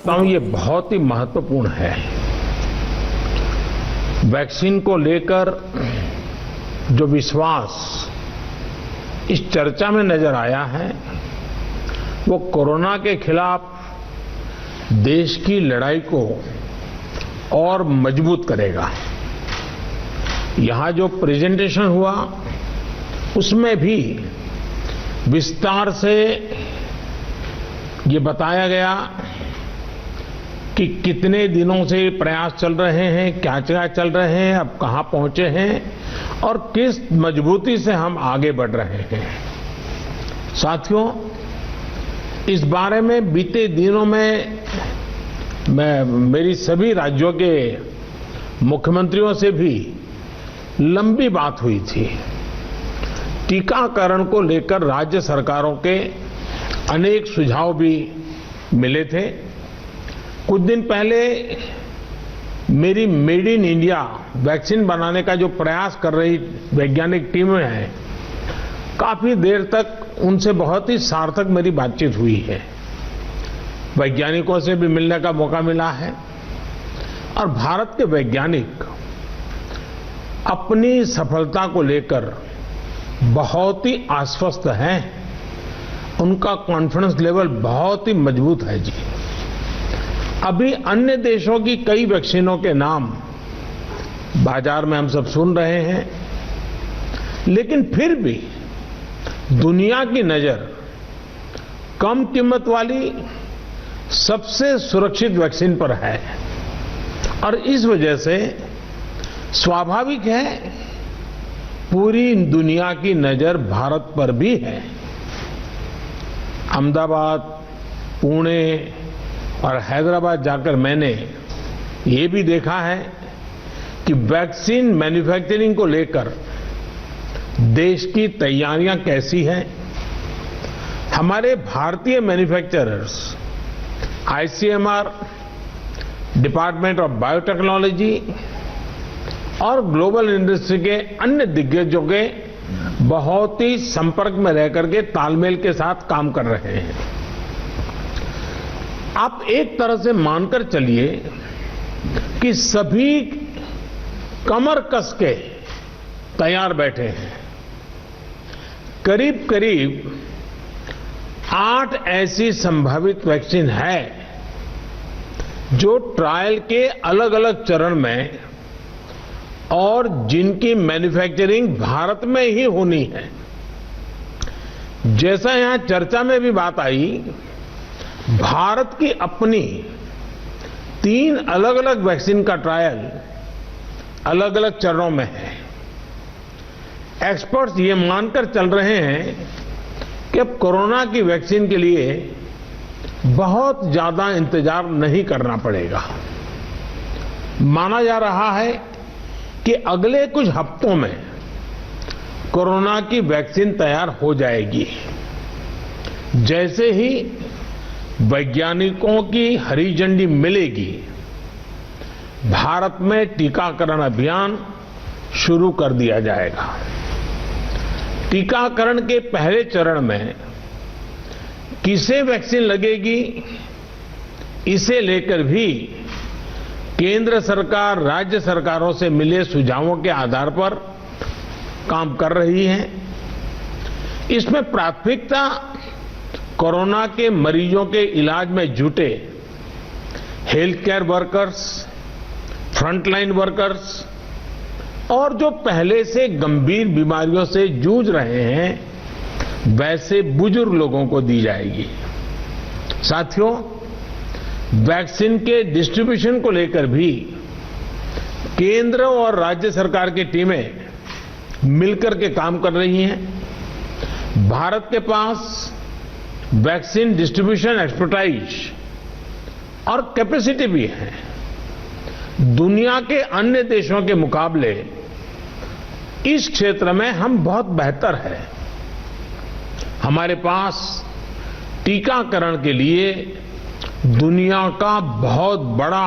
ये बहुत ही महत्वपूर्ण है। वैक्सीन को लेकर जो विश्वास इस चर्चा में नजर आया है वो कोरोना के खिलाफ देश की लड़ाई को और मजबूत करेगा। यहां जो प्रेजेंटेशन हुआ उसमें भी विस्तार से ये बताया गया कि कितने दिनों से प्रयास चल रहे हैं, क्या क्या चल रहे हैं, अब कहां पहुंचे हैं और किस मजबूती से हम आगे बढ़ रहे हैं। साथियों, इस बारे में बीते दिनों में मेरी सभी राज्यों के मुख्यमंत्रियों से भी लंबी बात हुई थी। टीकाकरण को लेकर राज्य सरकारों के अनेक सुझाव भी मिले थे। कुछ दिन पहले मेरी मेड इन इंडिया वैक्सीन बनाने का जो प्रयास कर रही वैज्ञानिक टीमें हैं, काफी देर तक उनसे बहुत ही सार्थक मेरी बातचीत हुई है। वैज्ञानिकों से भी मिलने का मौका मिला है और भारत के वैज्ञानिक अपनी सफलता को लेकर बहुत ही आश्वस्त हैं। उनका कॉन्फिडेंस लेवल बहुत ही मजबूत है जी। अभी अन्य देशों की कई वैक्सीनों के नाम बाजार में हम सब सुन रहे हैं, लेकिन फिर भी दुनिया की नजर कम कीमत वाली सबसे सुरक्षित वैक्सीन पर है और इस वजह से स्वाभाविक है पूरी दुनिया की नजर भारत पर भी है। अहमदाबाद, पुणे और हैदराबाद जाकर मैंने ये भी देखा है कि वैक्सीन मैन्युफैक्चरिंग को लेकर देश की तैयारियां कैसी हैं। हमारे भारतीय manufacturers, ICMR, department of biotechnology और ग्लोबल इंडस्ट्री के अन्य दिग्गजों के बहुत ही संपर्क में रह करके तालमेल के साथ काम कर रहे हैं। आप एक तरह से मानकर चलिए कि सभी कमर कस के तैयार बैठे हैं। करीब करीब 8 ऐसी संभावित वैक्सीन है जो ट्रायल के अलग अलग चरण में और जिनकी मैन्युफैक्चरिंग भारत में ही होनी है। जैसा यहां चर्चा में भी बात आई, भारत की अपनी 3 अलग अलग वैक्सीन का ट्रायल अलग अलग चरणों में है। एक्सपर्ट्स ये मानकर चल रहे हैं कि अब कोरोना की वैक्सीन के लिए बहुत ज्यादा इंतजार नहीं करना पड़ेगा। माना जा रहा है कि अगले कुछ हफ्तों में कोरोना की वैक्सीन तैयार हो जाएगी। जैसे ही वैज्ञानिकों की हरी झंडी मिलेगी, भारत में टीकाकरण अभियान शुरू कर दिया जाएगा। टीकाकरण के पहले चरण में किसे वैक्सीन लगेगी, इसे लेकर भी केंद्र सरकार राज्य सरकारों से मिले सुझावों के आधार पर काम कर रही है। इसमें प्राथमिकता कोरोना के मरीजों के इलाज में जुटे health care workers, frontline workers और जो पहले से गंभीर बीमारियों से जूझ रहे हैं वैसे बुजुर्ग लोगों को दी जाएगी। साथियों, वैक्सीन के डिस्ट्रीब्यूशन को लेकर भी केंद्र और राज्य सरकार की टीमें मिलकर के काम कर रही हैं। भारत के पास वैक्सीन डिस्ट्रीब्यूशन एक्सपर्टाइज और कैपेसिटी भी है। दुनिया के अन्य देशों के मुकाबले इस क्षेत्र में हम बहुत बेहतर हैं। हमारे पास टीकाकरण के लिए दुनिया का बहुत बड़ा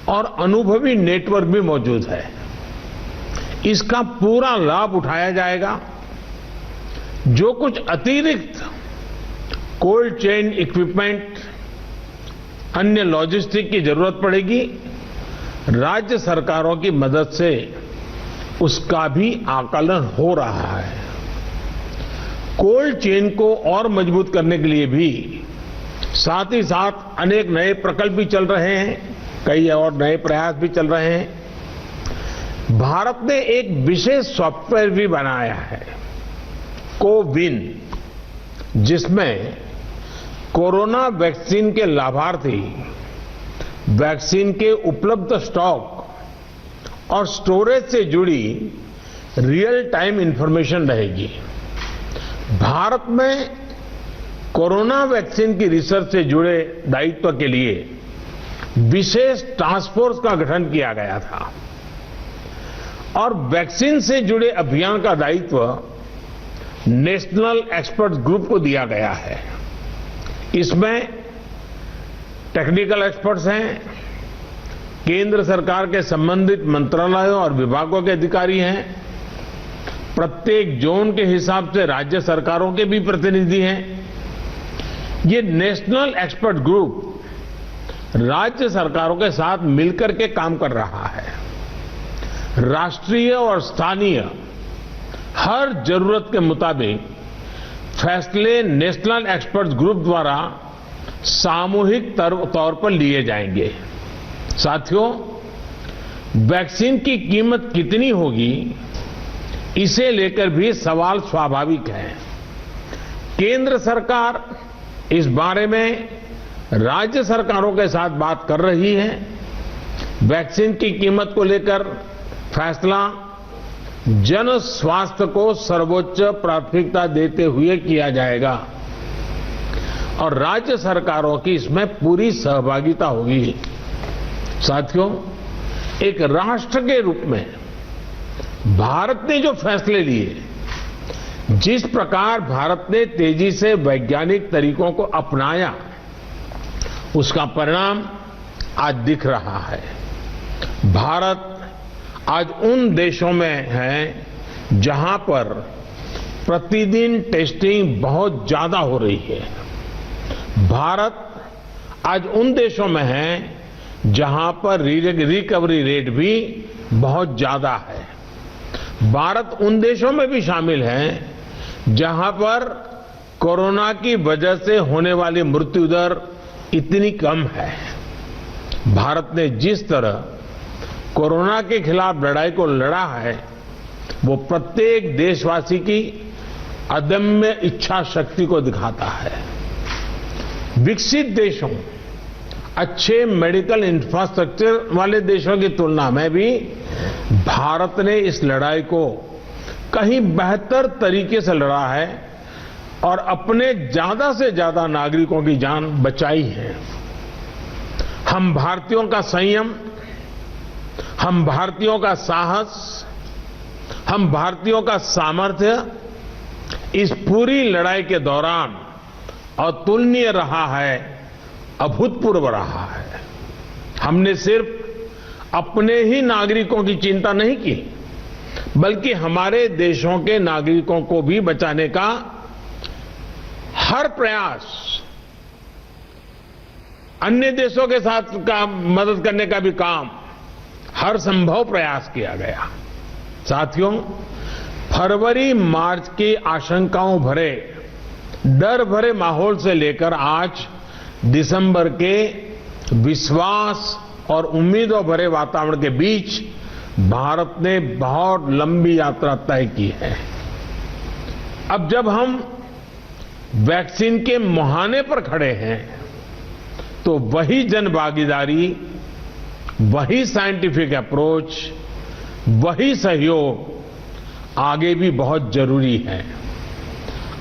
और अनुभवी नेटवर्क भी मौजूद है। इसका पूरा लाभ उठाया जाएगा। जो कुछ अतिरिक्त कोल्ड चेन इक्विपमेंट अन्य लॉजिस्टिक की जरूरत पड़ेगी, राज्य सरकारों की मदद से उसका भी आकलन हो रहा है। कोल्ड चेन को और मजबूत करने के लिए भी साथ ही साथ अनेक नए प्रकल्प भी चल रहे हैं, कई और नए प्रयास भी चल रहे हैं। भारत ने एक विशेष सॉफ्टवेयर भी बनाया है, कोविन, जिसमें कोरोना वैक्सीन के लाभार्थी वैक्सीन के उपलब्ध स्टॉक और स्टोरेज से जुड़ी रियल टाइम इंफॉर्मेशन रहेगी। भारत में कोरोना वैक्सीन की रिसर्च से जुड़े दायित्व के लिए विशेष टास्क फोर्स का गठन किया गया था और वैक्सीन से जुड़े अभियान का दायित्व नेशनल एक्सपर्ट ग्रुप को दिया गया है। इसमें टेक्निकल एक्सपर्ट्स हैं, केंद्र सरकार के संबंधित मंत्रालयों और विभागों के अधिकारी हैं, प्रत्येक जोन के हिसाब से राज्य सरकारों के भी प्रतिनिधि हैं। ये नेशनल एक्सपर्ट ग्रुप राज्य सरकारों के साथ मिलकर के काम कर रहा है। राष्ट्रीय और स्थानीय हर जरूरत के मुताबिक फैसले नेशनल एक्सपर्ट ग्रुप द्वारा सामूहिक तौर पर लिए जाएंगे। साथियों, वैक्सीन की कीमत कितनी होगी, इसे लेकर भी सवाल स्वाभाविक है। केंद्र सरकार इस बारे में राज्य सरकारों के साथ बात कर रही है। वैक्सीन की कीमत को लेकर फैसला जन स्वास्थ्य को सर्वोच्च प्राथमिकता देते हुए किया जाएगा और राज्य सरकारों की इसमें पूरी सहभागिता होगी। साथियों, एक राष्ट्र के रूप में भारत ने जो फैसले लिए, जिस प्रकार भारत ने तेजी से वैज्ञानिक तरीकों को अपनाया, उसका परिणाम आज दिख रहा है। भारत आज उन देशों में है जहां पर प्रतिदिन टेस्टिंग बहुत ज्यादा हो रही है। भारत आज उन देशों में है जहां पर रिकवरी रेट भी बहुत ज्यादा है। भारत उन देशों में भी शामिल है जहां पर कोरोना की वजह से होने वाली मृत्यु दर इतनी कम है। भारत ने जिस तरह कोरोना के खिलाफ लड़ाई को लड़ा है, वो प्रत्येक देशवासी की अदम्य इच्छा शक्ति को दिखाता है। विकसित देशों, अच्छे मेडिकल इंफ्रास्ट्रक्चर वाले देशों की तुलना में भी भारत ने इस लड़ाई को कहीं बेहतर तरीके से लड़ा है और अपने ज्यादा से ज्यादा नागरिकों की जान बचाई है। हम भारतीयों का संयम, हम भारतीयों का साहस, हम भारतीयों का सामर्थ्य इस पूरी लड़ाई के दौरान अतुलनीय रहा है, अभूतपूर्व रहा है। हमने सिर्फ अपने ही नागरिकों की चिंता नहीं की, बल्कि हमारे देशों के नागरिकों को भी बचाने का हर प्रयास, अन्य देशों के साथ का मदद करने का भी काम, हर संभव प्रयास किया गया। साथियों, फरवरी मार्च की आशंकाओं भरे, डर भरे माहौल से लेकर आज दिसंबर के विश्वास और उम्मीदों भरे वातावरण के बीच भारत ने बहुत लंबी यात्रा तय की है। अब जब हम वैक्सीन के मुहाने पर खड़े हैं, तो वही जन भागीदारी, वही साइंटिफिक अप्रोच, वही सहयोग आगे भी बहुत जरूरी है।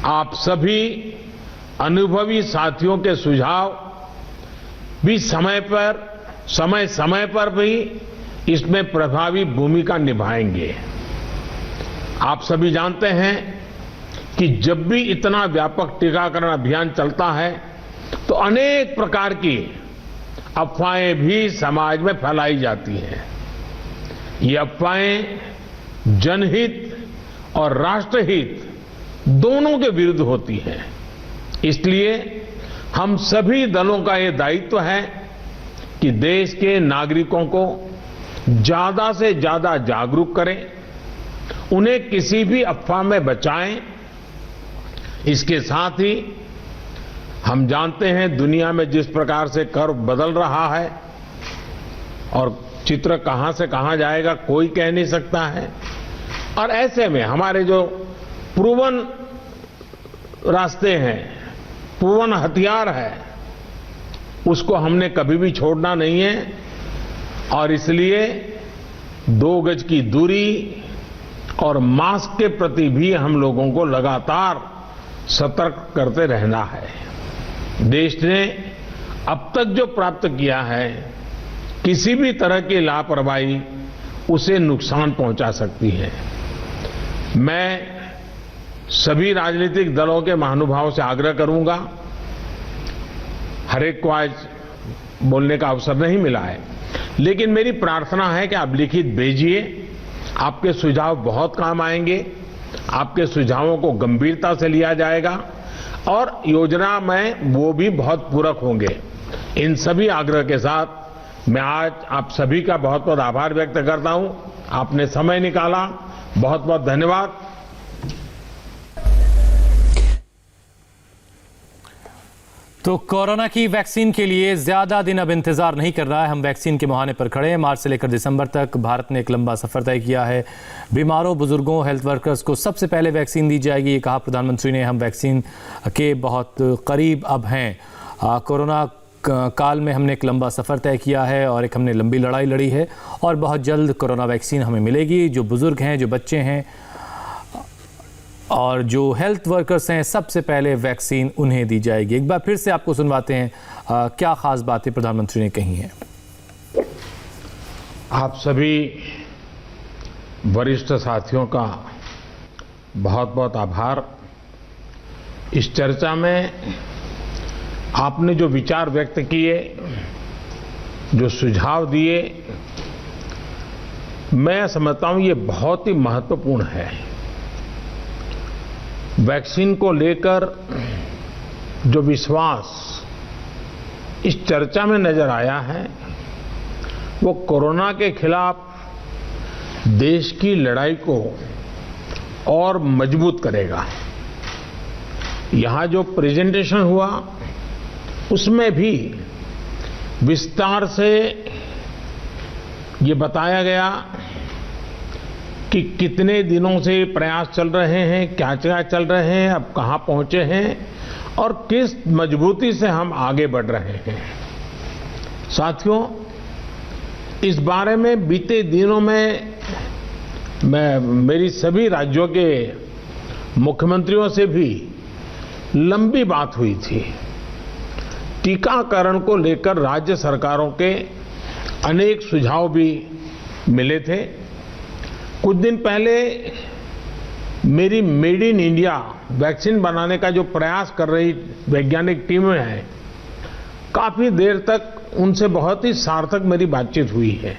आप सभी अनुभवी साथियों के सुझाव भी समय समय पर भी इसमें प्रभावी भूमिका निभाएंगे। आप सभी जानते हैं कि जब भी इतना व्यापक टीकाकरण अभियान चलता है, तो अनेक प्रकार की अफवाहें भी समाज में फैलाई जाती हैं। ये अफवाहें जनहित और राष्ट्रहित दोनों के विरुद्ध होती हैं। इसलिए हम सभी दलों का ये दायित्व है कि देश के नागरिकों को ज्यादा से ज्यादा जागरूक करें, उन्हें किसी भी अफवाह में बचाएं। इसके साथ ही हम जानते हैं दुनिया में जिस प्रकार से कर्व बदल रहा है और चित्र कहां से कहां जाएगा कोई कह नहीं सकता है, और ऐसे में हमारे जो प्रूवन रास्ते हैं, प्रूवन हथियार है, उसको हमने कभी भी छोड़ना नहीं है। और इसलिए 2 गज की दूरी और मास्क के प्रति भी हम लोगों को लगातार सतर्क करते रहना है। देश ने अब तक जो प्राप्त किया है, किसी भी तरह की लापरवाही उसे नुकसान पहुंचा सकती है। मैं सभी राजनीतिक दलों के महानुभावों से आग्रह करूंगा, हर एक को आज बोलने का अवसर नहीं मिला है, लेकिन मेरी प्रार्थना है कि आप लिखित भेजिए। आपके सुझाव बहुत काम आएंगे, आपके सुझावों को गंभीरता से लिया जाएगा और योजना में वो भी बहुत पूरक होंगे। इन सभी आग्रह के साथ मैं आज आप सभी का बहुत बहुत आभार व्यक्त करता हूं। आपने समय निकाला, बहुत बहुत धन्यवाद। तो कोरोना की वैक्सीन के लिए ज्यादा दिन अब इंतजार नहीं कर रहा है। हम वैक्सीन के मुहाने पर खड़े हैं। मार्च से लेकर दिसंबर तक भारत ने एक लंबा सफर तय किया है। बीमारों, बुजुर्गों, हेल्थ वर्कर्स को सबसे पहले वैक्सीन दी जाएगी, ये कहा प्रधानमंत्री ने। हम वैक्सीन के बहुत करीब अब हैं। कोरोना काल में हमने एक लंबा सफर तय किया है और एक हमने लंबी लड़ाई लड़ी है और बहुत जल्द कोरोना वैक्सीन हमें मिलेगी। जो बुजुर्ग हैं, जो बच्चे हैं और जो हेल्थ वर्कर्स हैं, सबसे पहले वैक्सीन उन्हें दी जाएगी। एक बार फिर से आपको सुनवाते हैं क्या खास बातें प्रधानमंत्री ने कही हैं। आप सभी वरिष्ठ साथियों का बहुत बहुत आभार। इस चर्चा में आपने जो विचार व्यक्त किए, जो सुझाव दिए, मैं समझता हूं ये बहुत ही महत्वपूर्ण है। वैक्सीन को लेकर जो विश्वास इस चर्चा में नजर आया है, वो कोरोना के खिलाफ देश की लड़ाई को और मजबूत करेगा। यहां जो प्रेजेंटेशन हुआ उसमें भी विस्तार से ये बताया गया कि कितने दिनों से प्रयास चल रहे हैं, क्या क्या चल रहे हैं, अब कहां पहुंचे हैं और किस मजबूती से हम आगे बढ़ रहे हैं। साथियों, इस बारे में बीते दिनों में मेरी सभी राज्यों के मुख्यमंत्रियों से भी लंबी बात हुई थी। टीकाकरण को लेकर राज्य सरकारों के अनेक सुझाव भी मिले थे। कुछ दिन पहले मेरी मेड इन इंडिया वैक्सीन बनाने का जो प्रयास कर रही वैज्ञानिक टीमें हैं, काफी देर तक उनसे बहुत ही सार्थक मेरी बातचीत हुई है।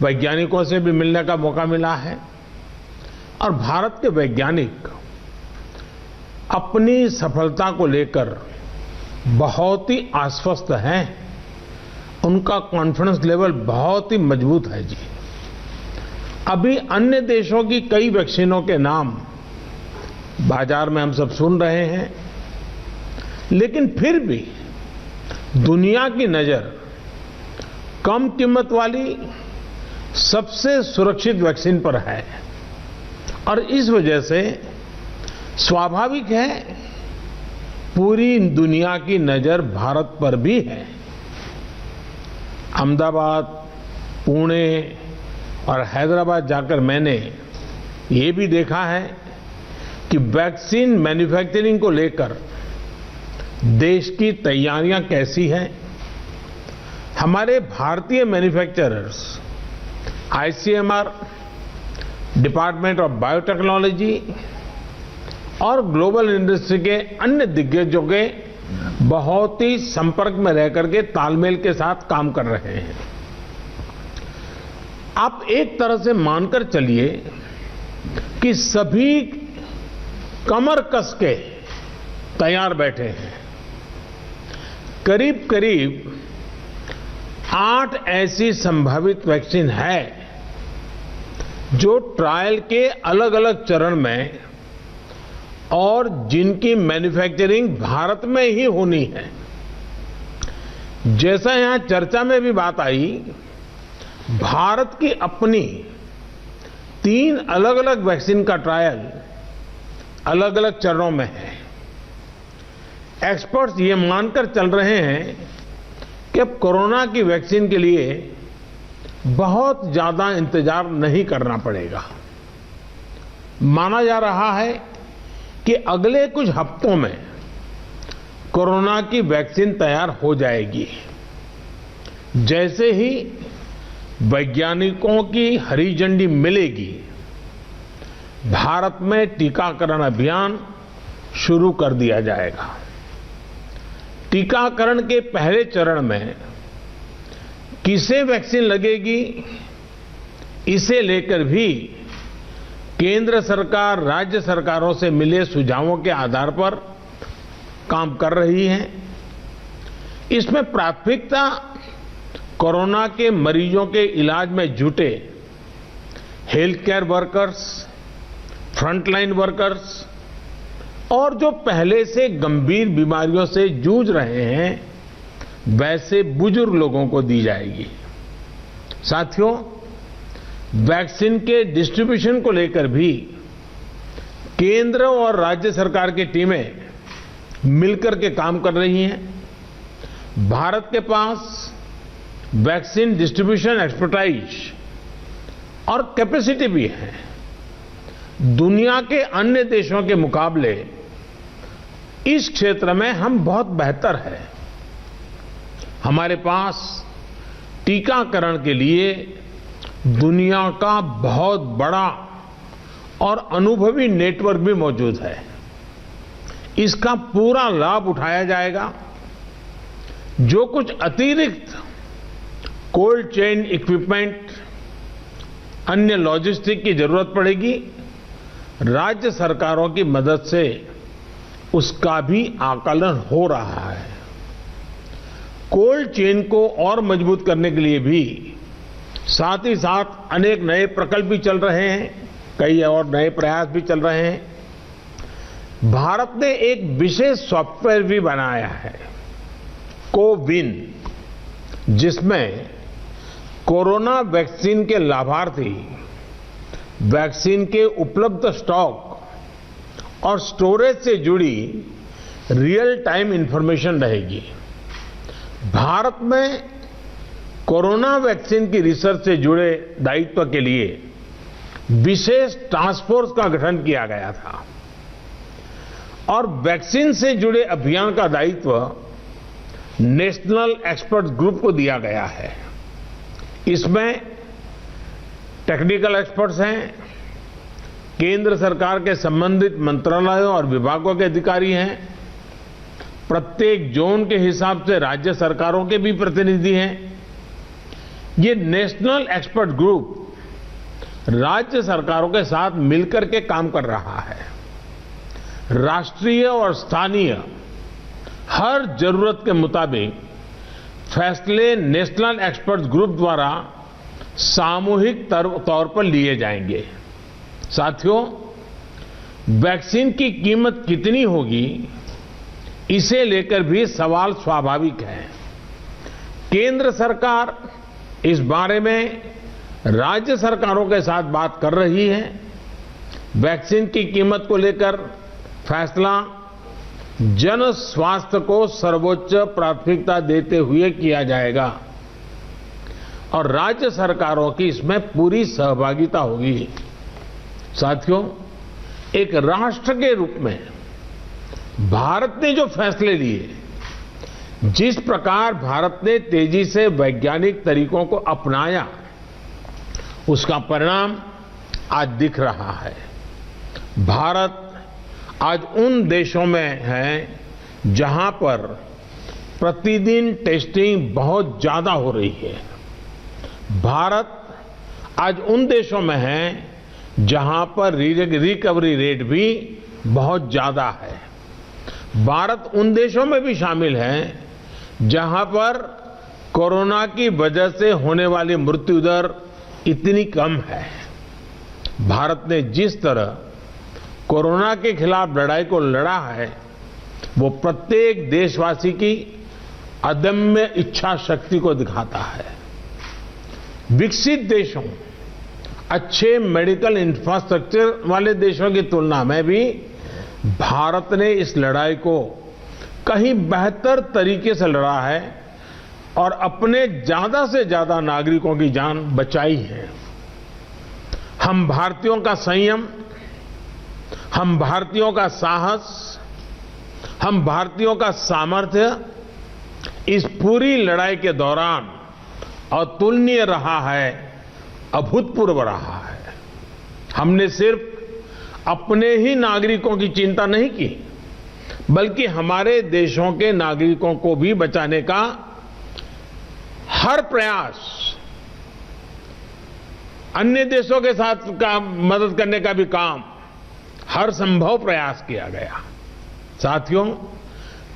वैज्ञानिकों से भी मिलने का मौका मिला है और भारत के वैज्ञानिक अपनी सफलता को लेकर बहुत ही आश्वस्त हैं। उनका कॉन्फिडेंस लेवल बहुत ही मजबूत है जी। अभी अन्य देशों की कई वैक्सीनों के नाम बाजार में हम सब सुन रहे हैं, लेकिन फिर भी दुनिया की नजर कम कीमत वाली सबसे सुरक्षित वैक्सीन पर है और इस वजह से स्वाभाविक है पूरी दुनिया की नजर भारत पर भी है। अहमदाबाद, पुणे और हैदराबाद जाकर मैंने ये भी देखा है कि वैक्सीन मैन्युफैक्चरिंग को लेकर देश की तैयारियां कैसी हैं। हमारे भारतीय manufacturers, ICMR, department of biotechnology और ग्लोबल इंडस्ट्री के अन्य दिग्गजों के बहुत ही संपर्क में रह करके तालमेल के साथ काम कर रहे हैं। आप एक तरह से मानकर चलिए कि सभी कमर कस के तैयार बैठे हैं। करीब करीब 8 ऐसी संभावित वैक्सीन है जो ट्रायल के अलग अलग चरण में और जिनकी मैन्युफैक्चरिंग भारत में ही होनी है। जैसा यहां चर्चा में भी बात आई, भारत की अपनी 3 अलग अलग वैक्सीन का ट्रायल अलग अलग चरणों में है। एक्सपर्ट्स ये मानकर चल रहे हैं कि अब कोरोना की वैक्सीन के लिए बहुत ज्यादा इंतजार नहीं करना पड़ेगा। माना जा रहा है कि अगले कुछ हफ्तों में कोरोना की वैक्सीन तैयार हो जाएगी। जैसे ही वैज्ञानिकों की हरी झंडी मिलेगी, भारत में टीकाकरण अभियान शुरू कर दिया जाएगा। टीकाकरण के पहले चरण में किसे वैक्सीन लगेगी, इसे लेकर भी केंद्र सरकार राज्य सरकारों से मिले सुझावों के आधार पर काम कर रही है। इसमें प्राथमिकता कोरोना के मरीजों के इलाज में जुटे health care workers, frontline workers और जो पहले से गंभीर बीमारियों से जूझ रहे हैं, वैसे बुजुर्ग लोगों को दी जाएगी। साथियों, वैक्सीन के डिस्ट्रीब्यूशन को लेकर भी केंद्र और राज्य सरकार की टीमें मिलकर के काम कर रही हैं। भारत के पास वैक्सीन डिस्ट्रीब्यूशन एक्सपर्टाइज और कैपेसिटी भी है। दुनिया के अन्य देशों के मुकाबले इस क्षेत्र में हम बहुत बेहतर हैं। हमारे पास टीकाकरण के लिए दुनिया का बहुत बड़ा और अनुभवी नेटवर्क भी मौजूद है। इसका पूरा लाभ उठाया जाएगा। जो कुछ अतिरिक्त कोल्ड चेन इक्विपमेंट, अन्य लॉजिस्टिक की जरूरत पड़ेगी, राज्य सरकारों की मदद से उसका भी आकलन हो रहा है। कोल्ड चेन को और मजबूत करने के लिए भी साथ ही साथ अनेक नए प्रकल्प भी चल रहे हैं, कई और नए प्रयास भी चल रहे हैं। भारत ने एक विशेष सॉफ्टवेयर भी बनाया है, कोविन, जिसमें कोरोना वैक्सीन के लाभार्थी वैक्सीन के उपलब्ध स्टॉक और स्टोरेज से जुड़ी रियल टाइम इंफॉर्मेशन रहेगी। भारत में कोरोना वैक्सीन की रिसर्च से जुड़े दायित्व के लिए विशेष टास्क फोर्स का गठन किया गया था और वैक्सीन से जुड़े अभियान का दायित्व नेशनल एक्सपर्ट ग्रुप को दिया गया है। इसमें टेक्निकल एक्सपर्ट्स हैं, केंद्र सरकार के संबंधित मंत्रालयों और विभागों के अधिकारी हैं, प्रत्येक जोन के हिसाब से राज्य सरकारों के भी प्रतिनिधि हैं। ये नेशनल एक्सपर्ट ग्रुप राज्य सरकारों के साथ मिलकर के काम कर रहा है। राष्ट्रीय और स्थानीय हर जरूरत के मुताबिक फैसले नेशनल एक्सपर्ट ग्रुप द्वारा सामूहिक तौर पर लिए जाएंगे। साथियों, वैक्सीन की कीमत कितनी होगी, इसे लेकर भी सवाल स्वाभाविक है। केंद्र सरकार इस बारे में राज्य सरकारों के साथ बात कर रही है। वैक्सीन की कीमत को लेकर फैसला जन स्वास्थ्य को सर्वोच्च प्राथमिकता देते हुए किया जाएगा और राज्य सरकारों की इसमें पूरी सहभागिता होगी। साथियों, एक राष्ट्र के रूप में भारत ने जो फैसले लिए, जिस प्रकार भारत ने तेजी से वैज्ञानिक तरीकों को अपनाया, उसका परिणाम आज दिख रहा है। भारत आज उन देशों में है जहां पर प्रतिदिन टेस्टिंग बहुत ज्यादा हो रही है। भारत आज उन देशों में है जहां पर रिकवरी रेट भी बहुत ज्यादा है। भारत उन देशों में भी शामिल है जहां पर कोरोना की वजह से होने वाली मृत्यु दर इतनी कम है। भारत ने जिस तरह कोरोना के खिलाफ लड़ाई को लड़ा है, वो प्रत्येक देशवासी की अदम्य इच्छा शक्ति को दिखाता है। विकसित देशों, अच्छे मेडिकल इंफ्रास्ट्रक्चर वाले देशों की तुलना में भी भारत ने इस लड़ाई को कहीं बेहतर तरीके से लड़ा है और अपने ज्यादा से ज्यादा नागरिकों की जान बचाई है। हम भारतीयों का संयम, हम भारतीयों का साहस, हम भारतीयों का सामर्थ्य इस पूरी लड़ाई के दौरान अतुलनीय रहा है, अभूतपूर्व रहा है। हमने सिर्फ अपने ही नागरिकों की चिंता नहीं की, बल्कि हमारे देशों के नागरिकों को भी बचाने का हर प्रयास, अन्य देशों के साथ का मदद करने का भी काम, हर संभव प्रयास किया गया। साथियों,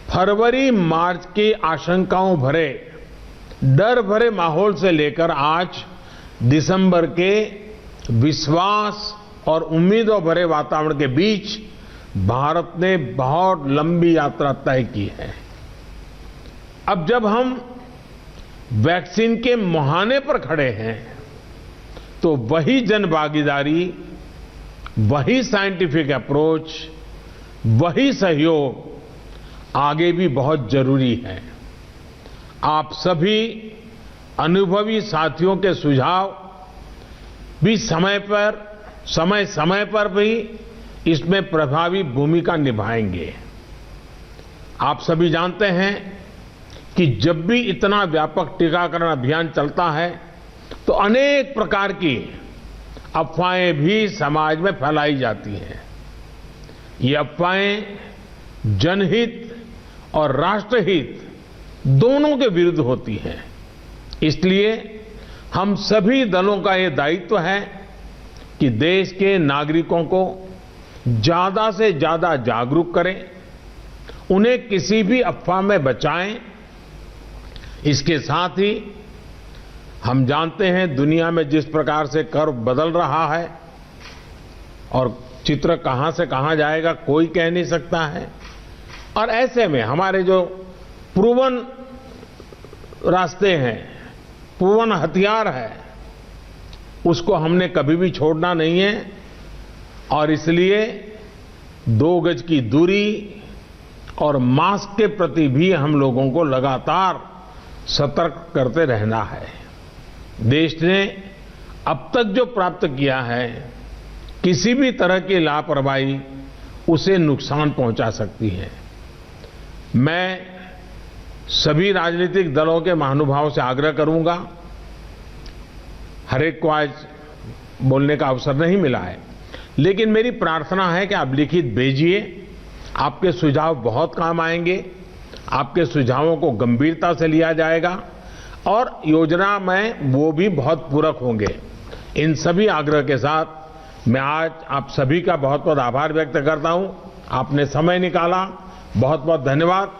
फरवरी मार्च की आशंकाओं भरे, डर भरे माहौल से लेकर आज दिसंबर के विश्वास और उम्मीदों भरे वातावरण के बीच भारत ने बहुत लंबी यात्रा तय की है। अब जब हम वैक्सीन के मुहाने पर खड़े हैं, तो वही जन भागीदारी, वही साइंटिफिक अप्रोच, वही सहयोग आगे भी बहुत जरूरी है। आप सभी अनुभवी साथियों के सुझाव भी समय समय पर भी इसमें प्रभावी भूमिका निभाएंगे। आप सभी जानते हैं कि जब भी इतना व्यापक टीकाकरण अभियान चलता है, तो अनेक प्रकार की अफवाहें भी समाज में फैलाई जाती हैं। ये अफवाहें जनहित और राष्ट्रहित दोनों के विरुद्ध होती हैं। इसलिए हम सभी दलों का ये दायित्व है कि देश के नागरिकों को ज्यादा से ज्यादा जागरूक करें, उन्हें किसी भी अफवाह में बचाएं। इसके साथ ही हम जानते हैं दुनिया में जिस प्रकार से कर्व बदल रहा है और चित्र कहां से कहां जाएगा कोई कह नहीं सकता है, और ऐसे में हमारे जो प्रूवन रास्ते हैं, प्रूवन हथियार है, उसको हमने कभी भी छोड़ना नहीं है। और इसलिए 2 गज की दूरी और मास्क के प्रति भी हम लोगों को लगातार सतर्क करते रहना है। देश ने अब तक जो प्राप्त किया है, किसी भी तरह की लापरवाही उसे नुकसान पहुंचा सकती है। मैं सभी राजनीतिक दलों के महानुभावों से आग्रह करूंगा, हर एक को आज बोलने का अवसर नहीं मिला है, लेकिन मेरी प्रार्थना है कि आप लिखित भेजिए। आपके सुझाव बहुत काम आएंगे, आपके सुझावों को गंभीरता से लिया जाएगा और योजना में वो भी बहुत पूरक होंगे। इन सभी आग्रह के साथ मैं आज आप सभी का बहुत बहुत आभार व्यक्त करता हूं। आपने समय निकाला, बहुत बहुत धन्यवाद।